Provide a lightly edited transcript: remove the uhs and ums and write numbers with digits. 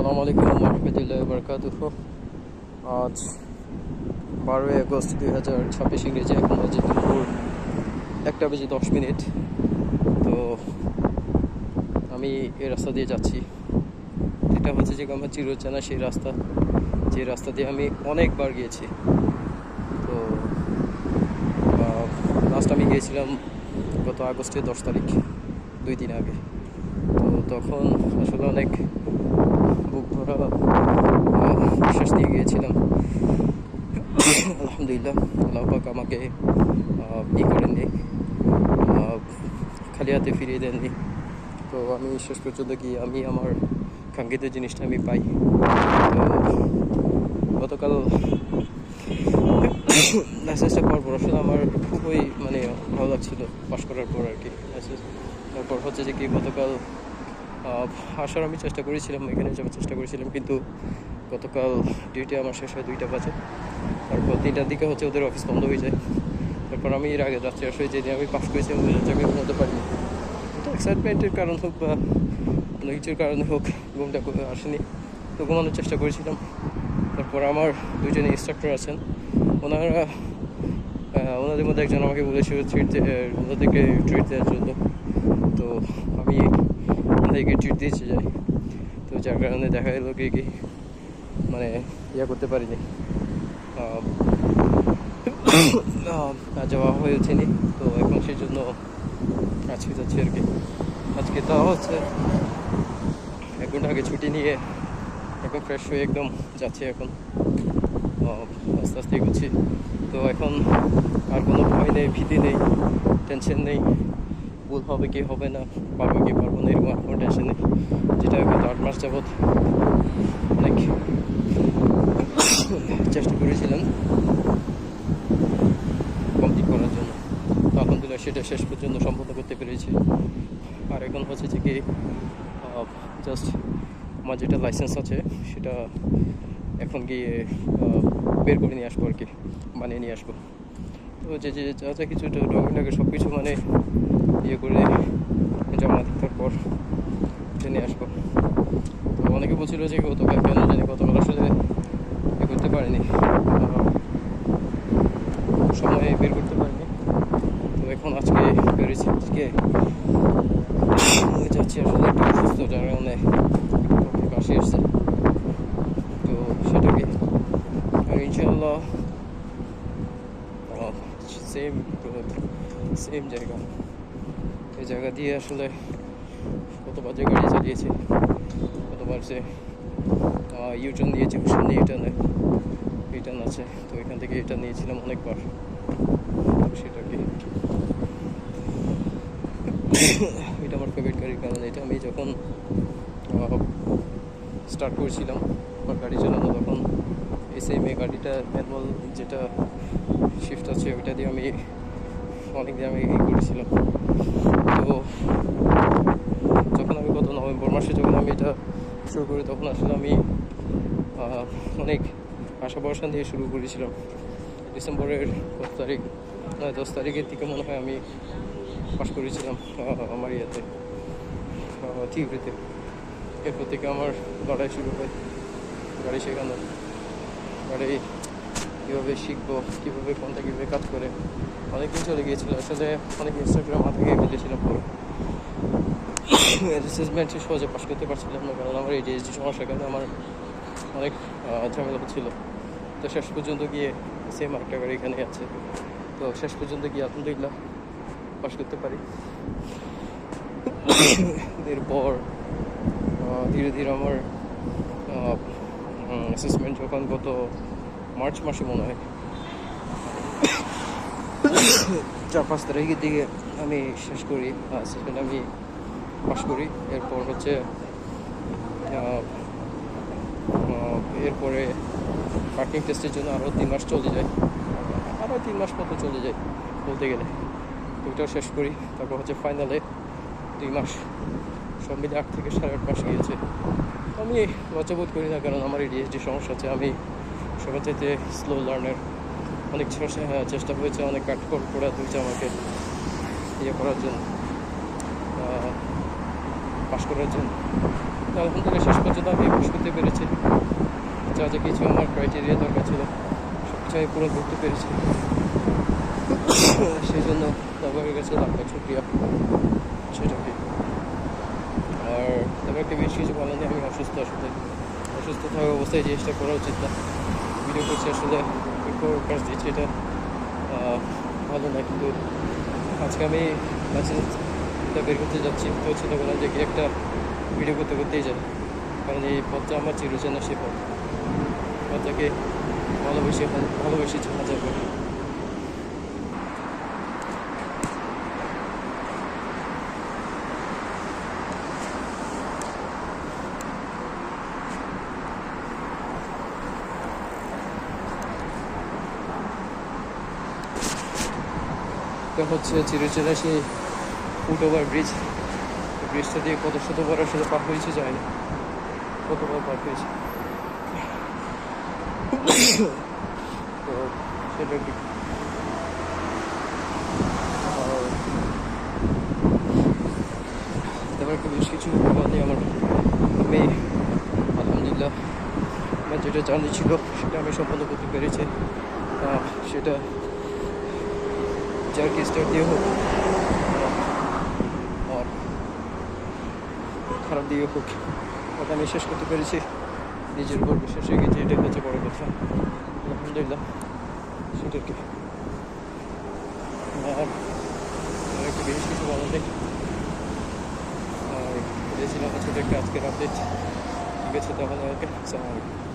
আসসালামু আলাইকুম রহমতুল্লাহ বরকাতুহ। আজ 12 আগস্ট 2026 ইংরেজি। এখন বাজে দুপুর 1:10। তো আমি এই রাস্তা দিয়ে যাচ্ছি। এটা হচ্ছে যে আমার চিরচেনা সেই রাস্তা, যে রাস্তা দিয়ে আমি অনেকবার গিয়েছি। তো লাস্ট আমি গিয়েছিলাম গত আগস্টের 10 তারিখ, 2 দিন আগে। তো তখন আসলে অনেক বুক ভরা বিশ্বাস নিয়ে গিয়েছিলাম। আলহামদুলিল্লাহ, আল্লাহ পাক আমাকে করেননি, খালি হাতে ফিরিয়ে দেননি। তো আমি শেষ পর্যন্ত গিয়ে আমি আমার কাঙ্ক্ষিত জিনিসটা আমি পাই। তো গতকাল লাইসেন্সটা পাওয়ার পর আসলে আমার খুবই ভালো লাগছিল পাস করার পর আর কি লাইসেন্স। তারপর হচ্ছে যে কি গতকাল আসার আমি চেষ্টা করেছিলাম, এখানে যাওয়ার চেষ্টা করেছিলাম, কিন্তু গতকাল ডিউটি আমার শেষ হয় 2টা বাজে। তারপর 3টার দিকে হচ্ছে ওদের অফিস বন্ধ হয়ে যায়। তারপর আমি এর আগে রাত্রে আসলে যেদিন আমি পাস করেছিলাম আমি ঘুমাতে পারিনি। তো এক্সাইটমেন্টের কারণ হোক বা কোনো কিছুর কারণে হোক ঘুমটা আসেনি, তো ঘুমানোর চেষ্টা করেছিলাম। তারপর আমার 2জন ইনস্ট্রাক্টর আছেন, ওনাদের মধ্যে একজন আমাকে বলেছিল ওনাদেরকে ট্রিট দেওয়ার জন্য। তো আমি ওনাদেরকে ট্রিট দিয়েছি যাই। তো যার কারণে দেখা গেল কি করতে পারিনি, যাওয়া হয়ে ওঠেনি। তো এখন সেই জন্য আজকে যাচ্ছি আর কি। আজকে তা হচ্ছে 1 ঘন্টা আগে ছুটি নিয়ে এখন ফ্রেশ হয়ে একদম যাচ্ছি। এখন আস্তে আস্তে এগোচ্ছি। তো এখন আর কোনো ভয় নেই, ভীতি নেই, টেনশন নেই, ভুল হবে কি হবে না, পারবো কি পারবো না, এরকম আর কোনো টেনশন নেই। যেটা গত 8 মাস যাবৎ অনেক চেষ্টা করেছিলাম কমপ্লিট করার জন্য, তো আলহামদুলিল্লাহ সেটা শেষ পর্যন্ত সম্পন্ন করতে পেরেছি। আর এখন হচ্ছে যে কি জাস্ট আমার যেটা লাইসেন্স আছে সেটা এখন গিয়ে বের করে নিয়ে আসবো আর কি, বানিয়ে নিয়ে আসবো। তো যে যা যা কিছু ডকুমেন্ট লাগে সব কিছু করে জমা দিতে পর নিয়ে আসবো। তো অনেকে বলছিল যে গতকাল কেন জানি গতকাল আসলে করতে পারিনি, সময় বের করতে পারিনি। তো এখন আজকে বেরিয়েছি, আজকে যাচ্ছি আসলে একটু অসুস্থ, যার কারণে কাশি আসছে। তো সেটাকে আর ইনশাআল্লাহ সেম জায়গা, এই জায়গা দিয়ে আসলে কতবার যে গাড়ি চালিয়েছি, কতবার যে ইউটার্ন দিয়েছি, সামনে রিটার্ন আছে। তো এখান থেকে এটা নিয়েছিলাম অনেকবার। সেটাকে এটা আমার ফেভারিট গাড়ির কারণ এটা আমি যখন স্টার্ট করেছিলাম আমার গাড়ি চালানো, তখন এই গাড়িটা ম্যানুয়াল যেটা শিফট আছে ওইটা দিয়ে আমি অনেক দিন আমি করেছিলাম। তো যখন আমি গত নভেম্বর মাসে যখন আমি এটা শুরু করি, তখন আসলে আমি অনেক আশা ভরসা দিয়ে শুরু করেছিলাম। ডিসেম্বরের 10 তারিখের দিকে মনে হয় আমি পাস করেছিলাম আমার থিওরিতে। এরপর থেকে আমার লড়াই শুরু হয় গাড়ি শেখানোর, গাড়ি কীভাবে শিখবো, কীভাবে কোনটা কীভাবে কাজ করে, অনেক দিন চলে গিয়েছিলো আসলে। অনেক ইনস্ট্রাক্টর মাথা খেয়ে ফেলেছিলাম পরে। অ্যাসেসমেন্ট সহজে পাস করতে পারছিলাম না, কারণ আমার ADHD সমস্যার কারণে আমার অনেক ঝামেলা হচ্ছিলো। তো শেষ পর্যন্ত গিয়ে সেম আরেকটা গাড়ি এখানে আছে। তো শেষ পর্যন্ত গিয়ে আলহামদুলিল্লাহ পাস করতে পারি। এরপর ধীরে ধীরে আমার অ্যাসেসমেন্ট যখন গত মার্চ মাসে মনে হয় 4-5 তারিখের দিকে আমি শেষ করি, অ্যাসেসমেন্ট আমি পাস করি। এরপর হচ্ছে এরপরে পার্কিং টেস্টের জন্য আরও 3 মাস চলে যায়, আরও 3 মাস মতো চলে যায় বলতে গেলে। ওইটাও শেষ করি। তারপর হচ্ছে ফাইনালে 2 মাস, সব মিলে 8 থেকে 8.5 মাস গিয়েছে। আমি লজ্জাবোধ করি না, কারণ আমার ADHD সমস্যা আছে। আমি সবার চাইতে স্লো লার্নার। অনেক চেষ্টা হয়েছে, অনেক কাঠখড় পোড়া হয়েছে আমাকে করার জন্য, পাস করার জন্য। আলহামদুলিল্লাহ শেষ পর্যন্ত আমি পাস করতে পেরেছি। যা যা কিছু আমার ক্রাইটেরিয়া দরকার ছিল সব কিছু আমি পূরণ করতে পেরেছি। সেই জন্য সবার কাছে লাখ লাখ শুক্রিয়া। সেটা কি আর তাদেরকে বেশ কিছু বলেন যে আমি অসুস্থ, আসলে অসুস্থ থাকা অবস্থায় এই জিনিসটা করা উচিত না। ভিডিও করছি আসলে কাজ দিচ্ছি, এটা ভালো না। কিন্তু আজকে আমি মেসেজটা বের করতে যাচ্ছি, তো চিন্তা করলাম যে কি একটা ভিডিও করতে করতেই যায়, কারণ এই পথটা আমার চিরচেনা সে পথ। পথটাকে ভালোবেসে চেনা যাবে। এটা হচ্ছে চিরচেনা সেই ফুট ওভার ব্রিজ। ব্রিজটা দিয়ে কত শতবার আসলে পার হয়েছে যায় না, কতবার পার হয়েছে। তো সেটা কি তারপর বেশ কিছু বাদে আমার আমি আলহামদুলিল্লাহ আমার যেটা জার্নি ছিল সেটা আমি সম্পন্ন করতে পেরেছি। সেটা যার স্টার্ট দিয়ে হোক আর খারাপ দিয়ে হোক, ওটা আমি শেষ করতে পেরেছি। নিজের উপর বিশ্বাস রেখেছি, এটাই হচ্ছে বড় কথা। আলহামদুলিল্লাহ সেটা কি আর একটু বেশ কিছু বলা যায়। আর ছিল ছোটো একটা আজকের আপডেট। ঠিক আছে, তাহলে ওকে, আসসালামু আলাইকুম।